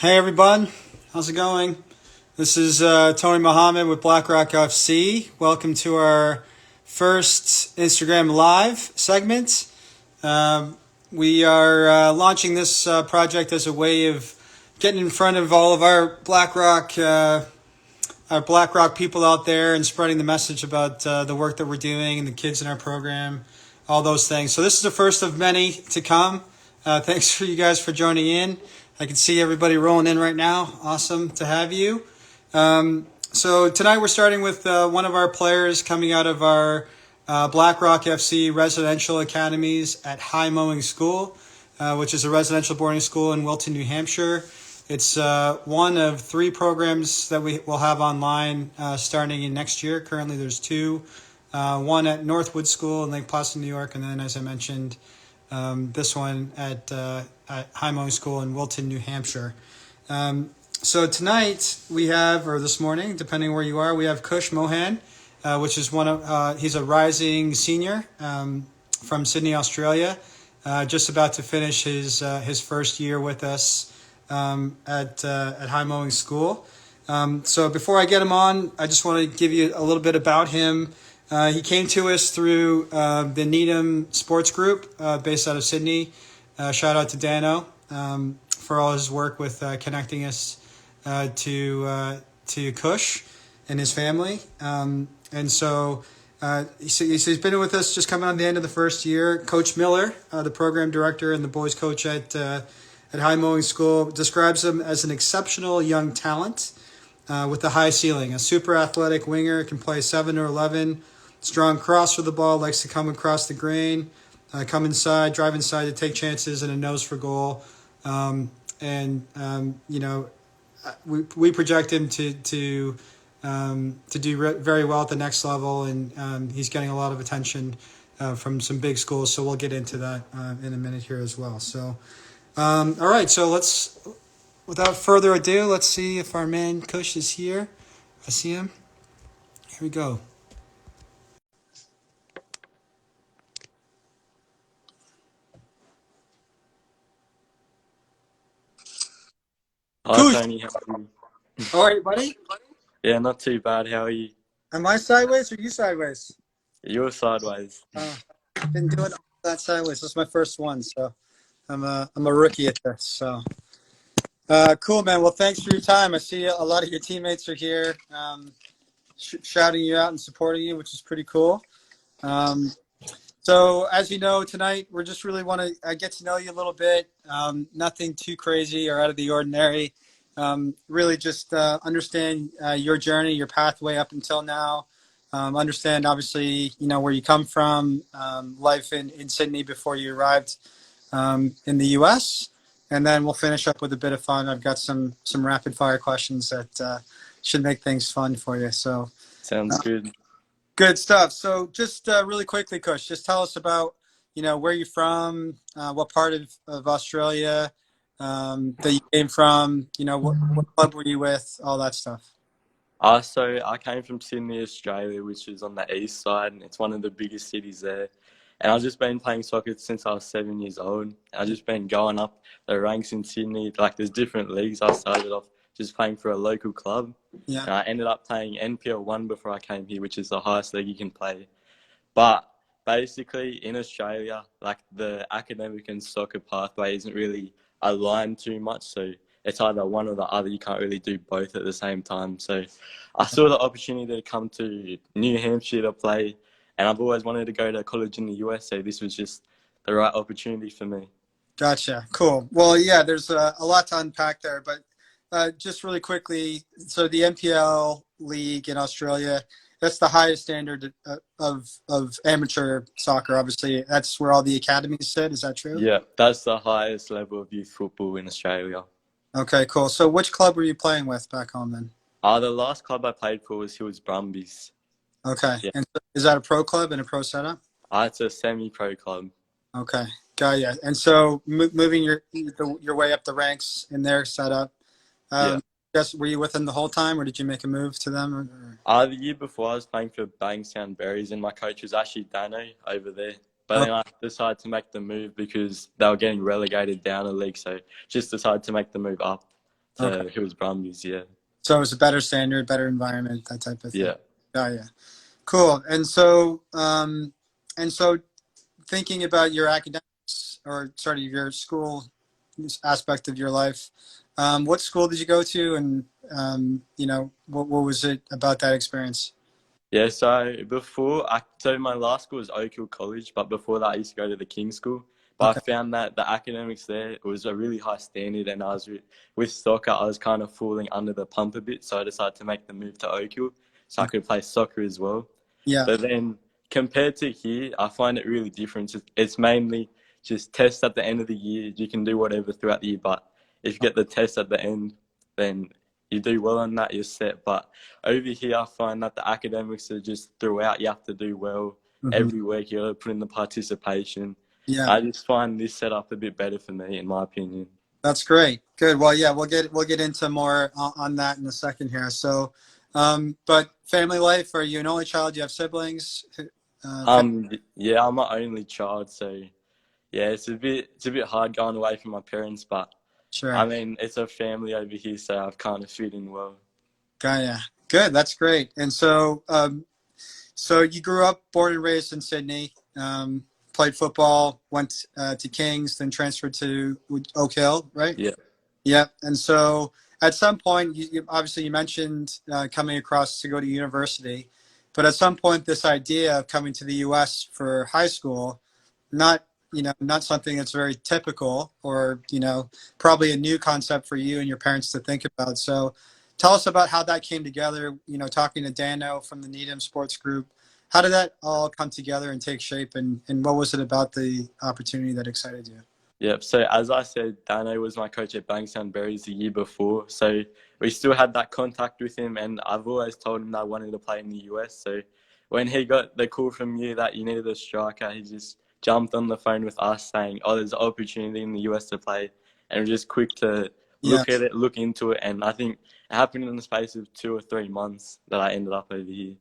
Hey everyone, how's it going? This is Tony Mohammed with BlackRock FC. Welcome to our first Instagram Live segment. We are launching this project as a way of getting in front of all of our BlackRock people out there and spreading the message about the work that we're doing and the kids in our program, all those things. So this is the first of many to come. Thanks for you guys for joining in. I can see everybody rolling in right now. Awesome to have you. So tonight we're starting with one of our players coming out of our BlackRock FC residential academies at High Mowing School, which is a residential boarding school in Wilton, New Hampshire. It's one of three programs that we will have online starting in next year. Currently there's two, one at Northwood School in Lake Placid, New York, and then, as I mentioned, this one at High Mowing School in Wilton, New Hampshire. So tonight we have, or this morning, depending where you are, we have Kush Mohan, which is he's a rising senior from Sydney, Australia, just about to finish his first year with us at High Mowing School. So before I get him on, I just want to give you a little bit about him. He came to us through the Needham Sports Group based out of Sydney. Shout out to Dano for all his work with connecting us to Kush and his family. And so he's been with us just coming on the end of the first year. Coach Miller, the program director and the boys coach at High Mowing School, describes him as an exceptional young talent with a high ceiling. A super athletic winger, can play 7 or 11. Strong cross for the ball, likes to come across the grain, come inside, drive inside to take chances, and a nose for goal. We project him to do very well at the next level, and he's getting a lot of attention from some big schools. So we'll get into that in a minute here as well. So, all right. So without further ado, let's see if our man Kush is here. I see him. Here we go. Hi Kush, Tony, how are you? all right, buddy. Yeah, not too bad. How are you? Am I sideways or you sideways? You're sideways. Been doing all that sideways. This is my first one, so I'm a rookie at this. So cool, man. Well, thanks for your time. I see a lot of your teammates are here, shouting you out and supporting you, which is pretty cool. So as you know, tonight we're just really want to get to know you a little bit. Nothing too crazy or out of the ordinary. Really just understand your journey, your pathway up until now. Understand, obviously, where you come from, life in Sydney before you arrived in the U.S., and then we'll finish up with a bit of fun. I've got some rapid fire questions that should make things fun for you. So Sounds good. good stuff. So just really quickly, Kush, just tell us about where you're from, what part of Australia that you came from. What club were you with, all that stuff. So I came from Sydney, Australia, which is on the east side, and it's one of the biggest cities there. And I've just been playing soccer since I was 7 years old. I've just been going up the ranks in Sydney. Like, there's different leagues. I started off just playing for a local club, Yeah. and I ended up playing NPL 1 before I came here, which is the highest league you can play. But basically, in Australia, like, the academic and soccer pathway isn't really aligned too much. So it's either one or the other. You can't really do both at the same time. So I saw the opportunity to come to New Hampshire to play, and I've always wanted to go to college in the US. So this was just the right opportunity for me. Gotcha. Cool. Well, yeah, there's a lot to unpack there, but just really quickly, so the NPL league in Australia, that's the highest standard of amateur soccer. Obviously, that's where all the academies sit. Is that true? Yeah, that's the highest level of youth football in Australia. Okay, cool. So which club were you playing with back home then? The last club I played for was Hills Brumbies. Okay. Yeah, And is that a pro club and a pro setup? it's a semi-pro club. Okay. Got ya. And so moving your way up the ranks in their setup, Yeah. were you with them the whole time, or did you make a move to them? The year before, I was playing for Bankstown Berries, and my coach was actually Dano over there. But Oh, then I decided to make the move because they were getting relegated down a league, so just decided to make the move up. Okay. to Hills Brumbies. Yeah, So it was a better standard, better environment, that type of thing. yeah. Oh yeah. Cool. And so thinking about your academics or sorry, your school aspect of your life, what school did you go to, and what was it about that experience? Yeah, so my last school was Oak Hill College, but before that I used to go to the King School. But I Okay. found that the academics there was a really high standard, and with soccer I was kind of falling under the pump a bit, so I decided to make the move to Oak Hill so I Okay. could play soccer as well. Yeah. But then compared to here, I find it really different. It's mainly just tests at the end of the year. You can do whatever throughout the year, but if you get the test at the end, then you do well on that, you're set. But over here, I find that the academics are just throughout. You have to do well Hmm. every week. You got to put in the participation. Yeah. I just find this setup a bit better for me, in my opinion. That's great. Good. Well, yeah, we'll get into more on that in a second here. So, but family life, are you an only child? Do you have siblings? Uh, Yeah, I'm my only child, so yeah, it's a bit hard going away from my parents, but I sure. mean, it's a family over here, so I've kind of fit in well. Yeah. Good. That's great. And so, so you grew up, born and raised in Sydney. Played football, went to Kings, then transferred to Oak Hill, right? Yeah. Yeah. And so at some point, obviously you mentioned coming across to go to university, but at some point, this idea of coming to the U.S. for high school, not not something that's very typical, or probably a new concept for you and your parents to think about. So tell us about how that came together. Talking to Dano from the Needham Sports Group, how did that all come together and take shape, and what was it about the opportunity that excited you? Yep. So as I said, Dano was my coach at Bankstown Berries the year before. So we still had that contact with him, and I've always told him that I wanted to play in the US. So when he got the call from you that you needed a striker, he just jumped on the phone with us saying, "Oh, there's an opportunity in the US to play," and we're just quick to Yeah. look at it, look into it, and I think it happened in the space of 2 or 3 months that I ended up over here.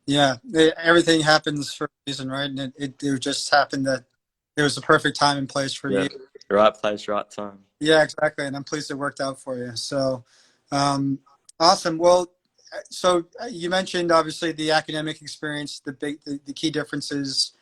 Yeah, everything happens for a reason, right? And it just happened that it was the perfect time and place for you. Yep. Right place, right time. Yeah, exactly. And I'm pleased it worked out for you. So, um, awesome. Well, so you mentioned obviously the academic experience, the key differences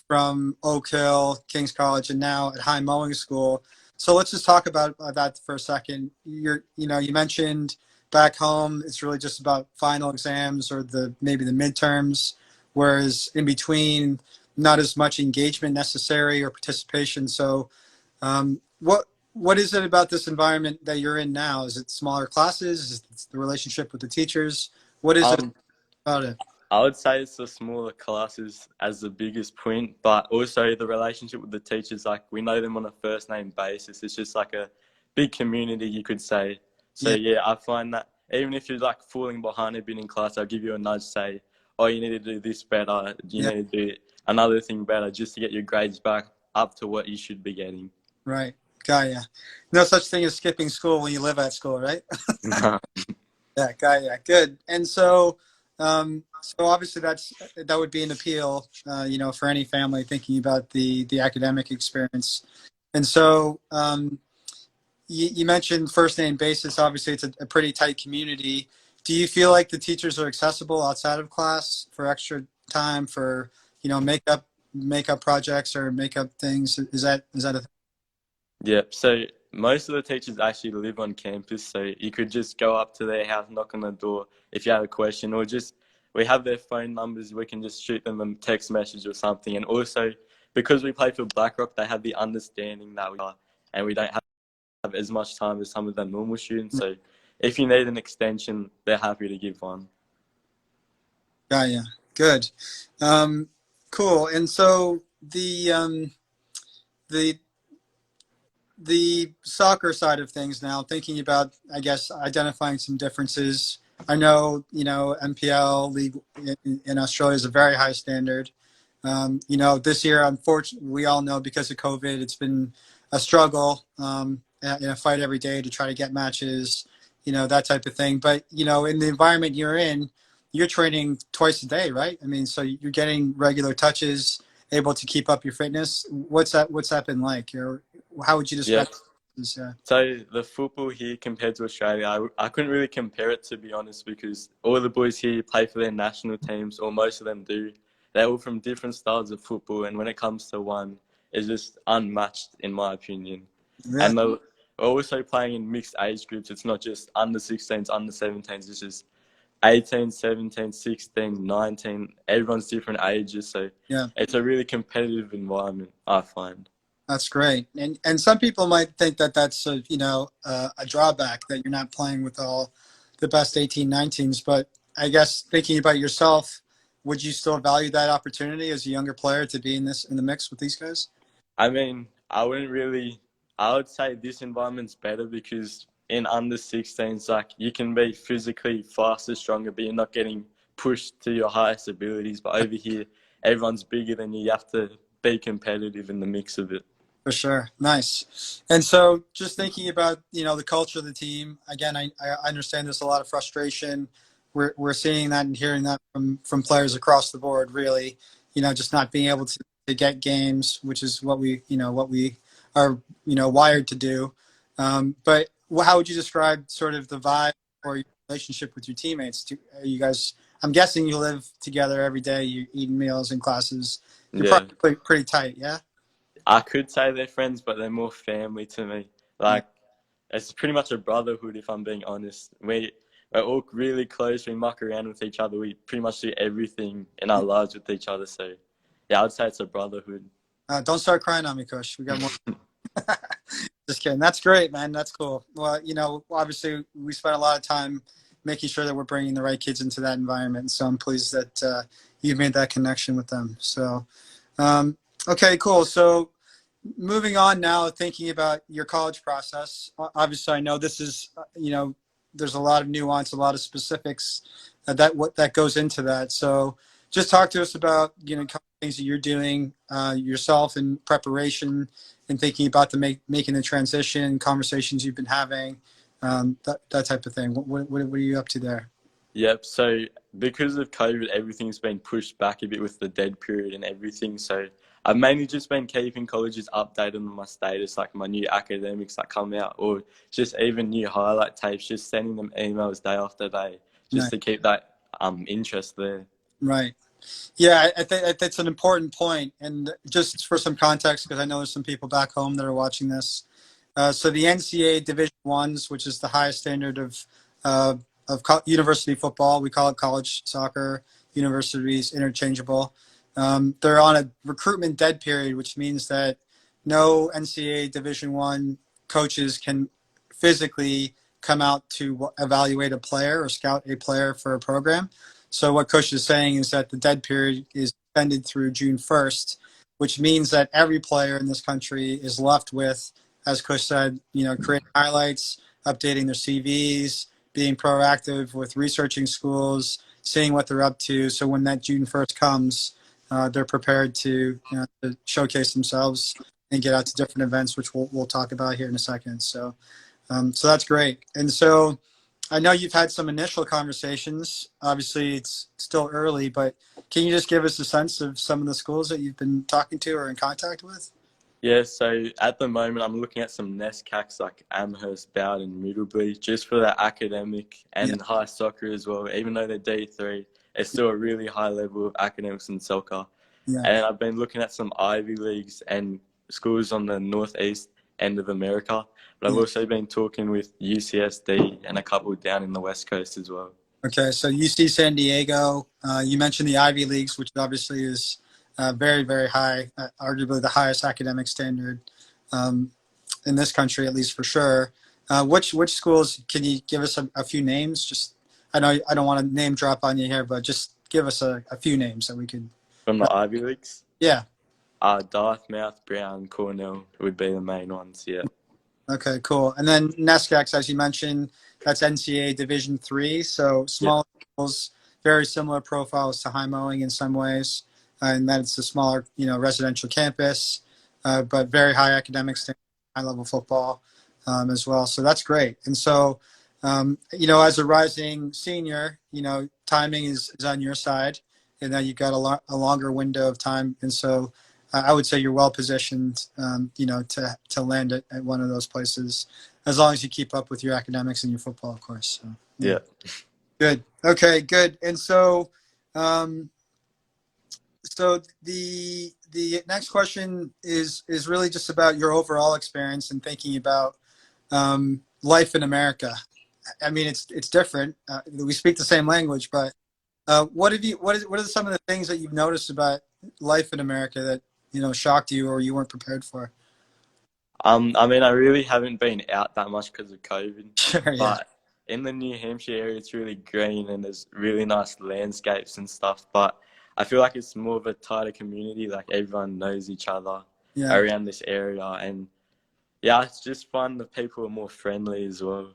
from Oak Hill, King's College, and now at High Mowing School. So let's just talk about that for a second. You mentioned back home, it's really just about final exams or maybe the midterms, whereas in between, not as much engagement necessary or participation. So, what is it about this environment that you're in now? Is it smaller classes? Is it the relationship with the teachers? What is it Um, about it? I would say it's the smaller classes as the biggest point, but also the relationship with the teachers. Like we know them on a first name basis. It's just like a big community, you could say. So Yeah, yeah, I find that even if you're like falling behind a bit in class, I'll give you a nudge, say, "Oh, you need to do this better. You yeah, need to do another thing better, just to get your grades back up to what you should be getting." right. Got ya. No such thing as skipping school when you live at school, right? Yeah, got ya. Good. And so obviously that would be an appeal, for any family thinking about the academic experience. And so, you mentioned first name basis. Obviously, it's a pretty tight community. Do you feel like the teachers are accessible outside of class for extra time for makeup projects or makeup things? Is that a thing? Yep. So most of the teachers actually live on campus, so you could just go up to their house, knock on the door if you have a question, or just we have their phone numbers. We can just shoot them a text message or something. And also, because we play for BlackRock, they have the understanding that we are, and we don't have as much time as some of the normal students. So if you need an extension, they're happy to give one. Got ya. Good. Um, cool. And so the the soccer side of things now, thinking about, I guess, identifying some differences. I know, MPL league in Australia is a very high standard. This year, unfortunately, we all know because of COVID, it's been a struggle, in a fight every day to try to get matches, that type of thing. But, in the environment you're in, you're training twice a day, right? I mean, so you're getting regular touches, able to keep up your fitness. What's that been like? How would you Yeah. describe? Yeah. So the football here compared to Australia, I couldn't really compare it, to be honest, because all the boys here play for their national teams, or most of them do. They're all from different styles of football, and when it comes to one, it's just unmatched in my opinion. Really? And they're also playing in mixed age groups. It's not just under 16s, under 17s. It's just 18, 17, 16, 19. Everyone's different ages, so Yeah. it's a really competitive environment, I find. That's great. And some people might think that that's a drawback that you're not playing with all the best 18, 19s. But I guess thinking about yourself, would you still value that opportunity as a younger player to be in the mix with these guys? I mean, I wouldn't really. I would say this environment's better because in under 16s, like you can be physically faster, stronger, but you're not getting pushed to your highest abilities. But over here, everyone's bigger than you. You have to be competitive in the mix of it. For sure. Nice. And so just thinking about, the culture of the team, again, I understand there's a lot of frustration. We're seeing that and hearing that from players across the board, really, just not being able to get games, which is what we are, wired to do. But how would you describe sort of the vibe or your relationship with your teammates? Are you guys, I'm guessing you live together every day, you eat meals and classes. You're Yeah. probably pretty tight, yeah? I could say they're friends, but they're more family to me. Yeah. Like, it's pretty much a brotherhood, if I'm being honest. We're all really close. We muck around with each other. We pretty much do everything in our lives with each other. So, yeah, I'd say it's a brotherhood. Don't start crying on me, Coach. We got more. Just kidding. That's great, man. That's cool. Well, obviously we spent a lot of time making sure that we're bringing the right kids into that environment. So I'm pleased that you've made that connection with them. So, okay, cool. So moving on now, thinking about your college process. Obviously, I know this is, there's a lot of nuance, a lot of specifics that goes into that. So just talk to us about, things that you're doing yourself in preparation and thinking about making the transition, conversations you've been having, that type of thing. What are you up to there? Yep. So, because of COVID, everything's been pushed back a bit with the dead period and everything. So, I've mainly just been keeping colleges updated on my status, like my new academics that come out, or just even new highlight tapes, just sending them emails day after day, just Nice. to keep that interest there. Right. Yeah, I think that's an important point. And just for some context, because I know there's some people back home that are watching this. So the NCAA Division Ones, which is the highest standard of university football, we call it college soccer. Universities interchangeable. They're on a recruitment dead period, which means that no NCAA Division One coaches can physically come out to evaluate a player or scout a player for a program. So what Coach is saying is that the dead period is extended through June 1st, which means that every player in this country is left with, as Coach said, creating highlights, updating their CVs, being proactive with researching schools, seeing what they're up to. So when that June 1st comes, they're prepared to showcase themselves and get out to different events, which we'll talk about here in a second. So that's great. And so I know you've had some initial conversations. Obviously, it's still early, but can you just give us a sense of some of the schools that you've been talking to or in contact with? Yeah, so at the moment, I'm looking at some NESCACs like Amherst, Bowden, Middlebury, just for their academic and high soccer as well. Even though they're D3, it's still a really high level of academics and soccer. Yeah. And I've been looking at some Ivy Leagues and schools on the northeast end of America. But I've also been talking with UCSD and a couple down in the West Coast as well. Okay, so UC San Diego. You mentioned the Ivy Leagues, which obviously is very, very high, arguably the highest academic standard in this country, at least for sure. Which schools? Can you give us a few names? Just I know I don't want to name drop on you here, but just give us a few names that we could. From the Ivy Leagues? Yeah. Dartmouth, Brown, Cornell would be the main ones, yeah. Okay, cool. And then NESCACs, as you mentioned, that's NCAA Division III, so smaller schools, very similar profiles to High Mowing in some ways, and that it's a smaller, residential campus, but very high academic standards, high-level football as well. So that's great. And so, as a rising senior, timing is on your side, and then you've got a longer window of time. And so I would say you're well positioned, to land at one of those places, as long as you keep up with your academics and your football, of course. So, Yeah. good. Okay, good. And so, um, so the next question is really just about your overall experience and thinking about life in America. I mean, it's different. We speak the same language, but what are some of the things that you've noticed about life in America that shocked you or you weren't prepared for? I mean, I really haven't been out that much because of COVID, Sure, yeah, but in the New Hampshire area, it's really green and there's really nice landscapes and stuff. But I feel like it's more of a tighter community, like everyone knows each other yeah. around this area. And yeah, it's just fun. The people are more friendly as well.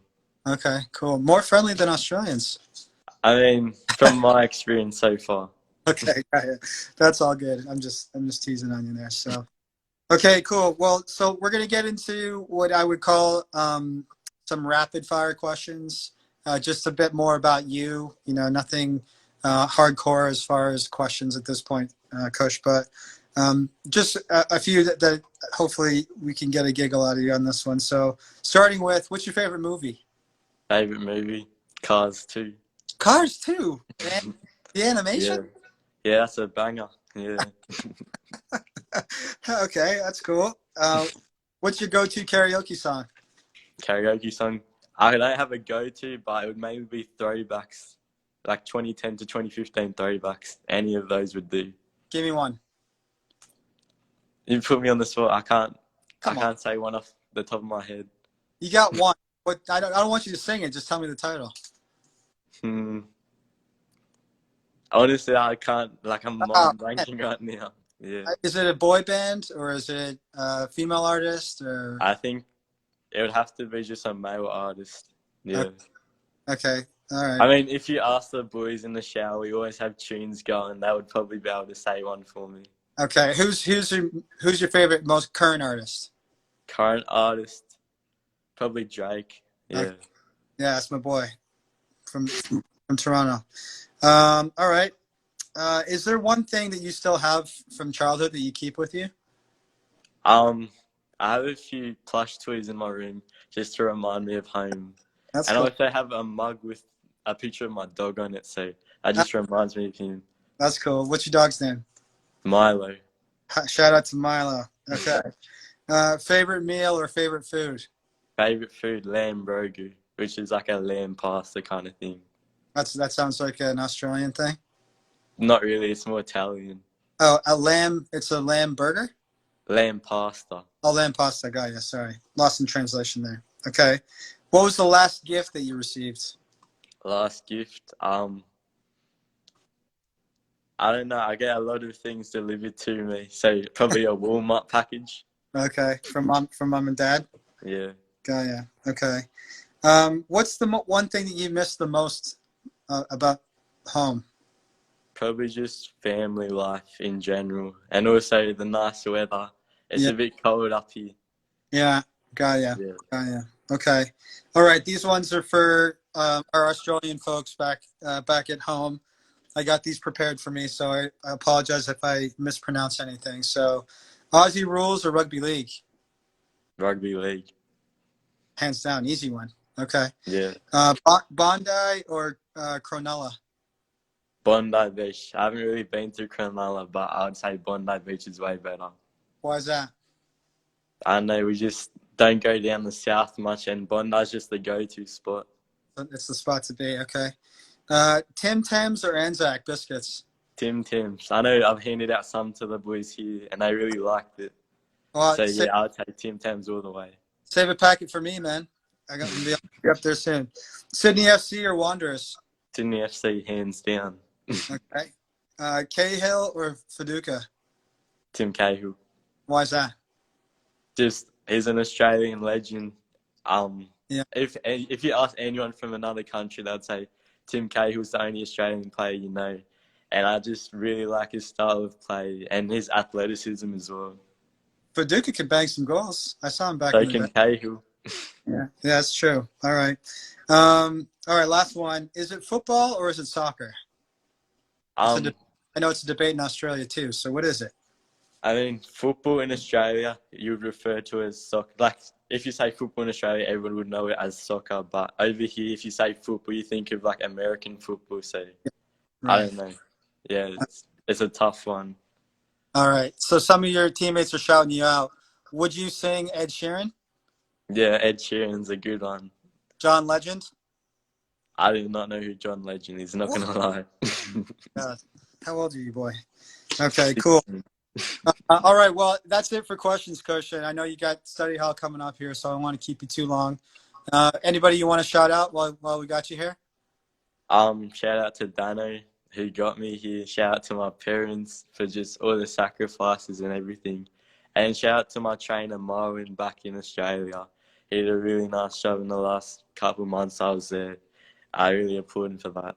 Okay, cool. More friendly than Australians. I mean, from my experience so far. Okay, got it. That's all good. I'm just teasing on you there. So. Okay, cool. Well, so we're going to get into what I would call some rapid fire questions, just a bit more about you. Nothing hardcore as far as questions at this point, Kush, but just a few that hopefully we can get a giggle out of you on this one. So starting with, what's your favorite movie? Favorite movie? Cars 2. Cars 2. And the Yeah. animation? Yeah, that's a banger. Yeah. Okay, that's cool. What's your go-to karaoke song? Karaoke song. I don't have a go-to, but it would maybe be throwbacks, like 2010 to 2015 throwbacks. Any of those would do. Give me one. You put me on the spot. I Come on. can't say one off the top of my head. You got one, but I don't want you to sing it. Just tell me the title. Hmm. Honestly, I can't. Like, I'm Oh, mind blanking right now. Yeah. is it a boy band or is it a female artist or? I think it would have to be just a male artist. Yeah. Okay, all I right. mean, if you ask the boys in the shower, we always have tunes going. They would probably be able to say one for me. Okay, who's your favorite most current artist? Current artist, probably Drake. Okay. Yeah. Yeah, that's my boy from Toronto. All right. Is there one thing that you still have from childhood that you keep with you? I have a few plush toys in my room just to remind me of home, That's and I cool. also have a mug with a picture of my dog on it, so that Uh, just reminds me of him. That's cool. What's your dog's name? Milo. Shout out to Milo. Okay. Favorite meal or favorite food? Favorite food, lamb burger, which is like a lamb pasta kind of thing. That sounds like an Australian thing. Not really, it's more Italian. Oh, a lamb. It's a lamb burger. Lamb pasta. Oh, lamb pasta. Got you. Sorry, lost in translation there. Okay. What was the last gift that you received? Last gift, I don't know. I get a lot of things delivered to me, so probably a Walmart package. Okay, from mom and dad. Yeah, Got you. Okay. What's the one thing that you miss the most about home? probably just family life in general, and also the nice weather. It's Yeah. a bit cold up here. Yeah. Got you. Yeah, Got you. Okay. All right. These ones are for our Australian folks back at home. I got these prepared for me, so I apologize if I mispronounce anything. So, Aussie rules or rugby league? rugby league. Hands down, easy one. Okay. Yeah, Bondi or Cronulla? Bondi Beach. I haven't really been to Cronulla, but I would say Bondi Beach is way better. Why is that? I know we just don't go down the south much, and Bondi's just the go-to spot. It's the spot to be. Okay. Tim Tams or Anzac biscuits? Tim Tams. I know I've handed out some to the boys here, and they really liked it. Well, So yeah, I'll take Tim Tams all the way. save a packet for me, man. I got to be up there soon. Sydney FC or Wanderers? Sydney FC, hands down. Okay. Cahill or Fiduka? Tim Cahill. Why is that? Just he's an Australian legend. Yeah. If you ask anyone from another country, they'd say Tim Cahill's the only Australian player you know. And I just really like his style of play and his athleticism as well. Fiduka can bang some goals. I saw him back So in the can day. Cahill. Yeah, that's true. All right. All right, last one. Is it football or is it soccer? I know it's a debate in Australia too. So what is it? I mean, football in Australia, you would refer to as soccer. Like, if you say football in Australia, everyone would know it as soccer. But over here, if you say football, you think of like American football. So I Right. don't know. Yeah, it's a tough one. All right. So some of your teammates are shouting you out. Would you sing Ed Sheeran, Yeah, Ed Sheeran's a good one. John Legend? I do not know who John Legend is. Not What? gonna lie. How old are you, boy? Okay, cool. All right. Well, that's it for questions, Coach. And I know you got study hall coming up here, so I don't want to keep you too long. Anybody you want to shout out while we got you here? Shout out to Dano who got me here. Shout out to my parents for just all the sacrifices and everything. And shout out to my trainer Marvin back in Australia. He did a really nice job in the last couple of months I was there. I really applaud him for that.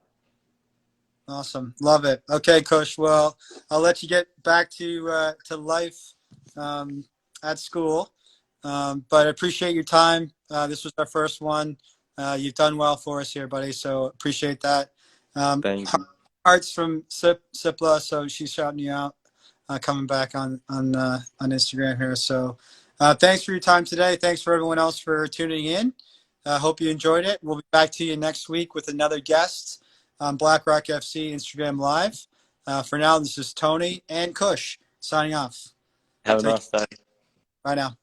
Awesome. Love it. Okay, Coach. Well, I'll let you get back to life at school. But I appreciate your time. This was our first one. You've done well for us here, buddy. So appreciate that. Thank you. Hearts from Sipla, so she's shouting you out, coming back on Instagram here. So thanks for your time today. Thanks for everyone else for tuning in. Hope you enjoyed it. We'll be back to you next week with another guest on BlackRock FC Instagram Live. For now, this is Tony and Kush signing off. Have a nice day. Bye now.